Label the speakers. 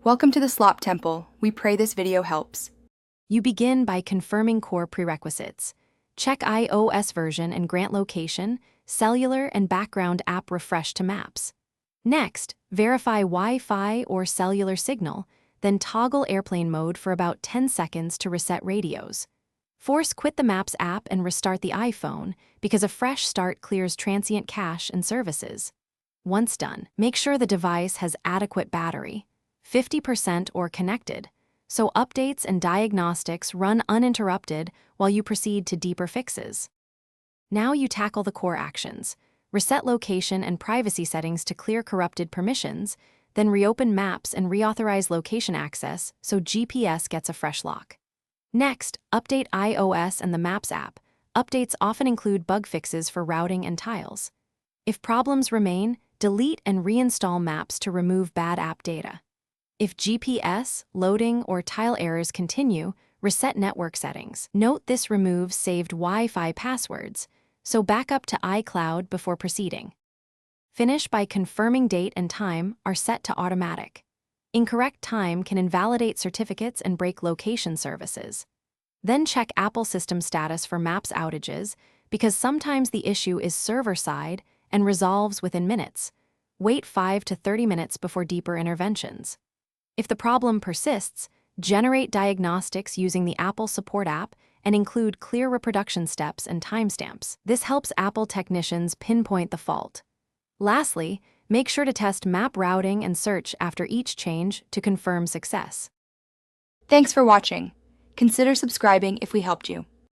Speaker 1: Welcome to the Slop Temple. We pray this video helps.
Speaker 2: You begin by confirming core prerequisites. Check iOS version and grant location, cellular and background app refresh to maps. Next, verify Wi-Fi or cellular signal, then toggle airplane mode for about 10 seconds to reset radios. Force quit the Maps app and restart the iPhone because a fresh start clears transient cache and services. Once done, make sure the device has adequate battery, 50% or connected, so updates and diagnostics run uninterrupted while you proceed to deeper fixes. Now you tackle the core actions. Reset location and privacy settings to clear corrupted permissions, then reopen Maps and reauthorize location access so GPS gets a fresh lock. Next, update iOS and the Maps app. Updates often include bug fixes for routing and tiles. If problems remain, delete and reinstall Maps to remove bad app data. If GPS, loading, or tile errors continue, reset network settings. Note this removes saved Wi-Fi passwords, so back up to iCloud before proceeding. Finish by confirming date and time are set to automatic. Incorrect time can invalidate certificates and break location services. Then check Apple system status for Maps outages, because sometimes the issue is server-side and resolves within minutes. Wait 5 to 30 minutes before deeper interventions. If the problem persists, generate diagnostics using the Apple Support app and include clear reproduction steps and timestamps. This helps Apple technicians pinpoint the fault. Lastly, make sure to test map routing and search after each change to confirm success.
Speaker 1: Thanks for watching. Consider subscribing if we helped you.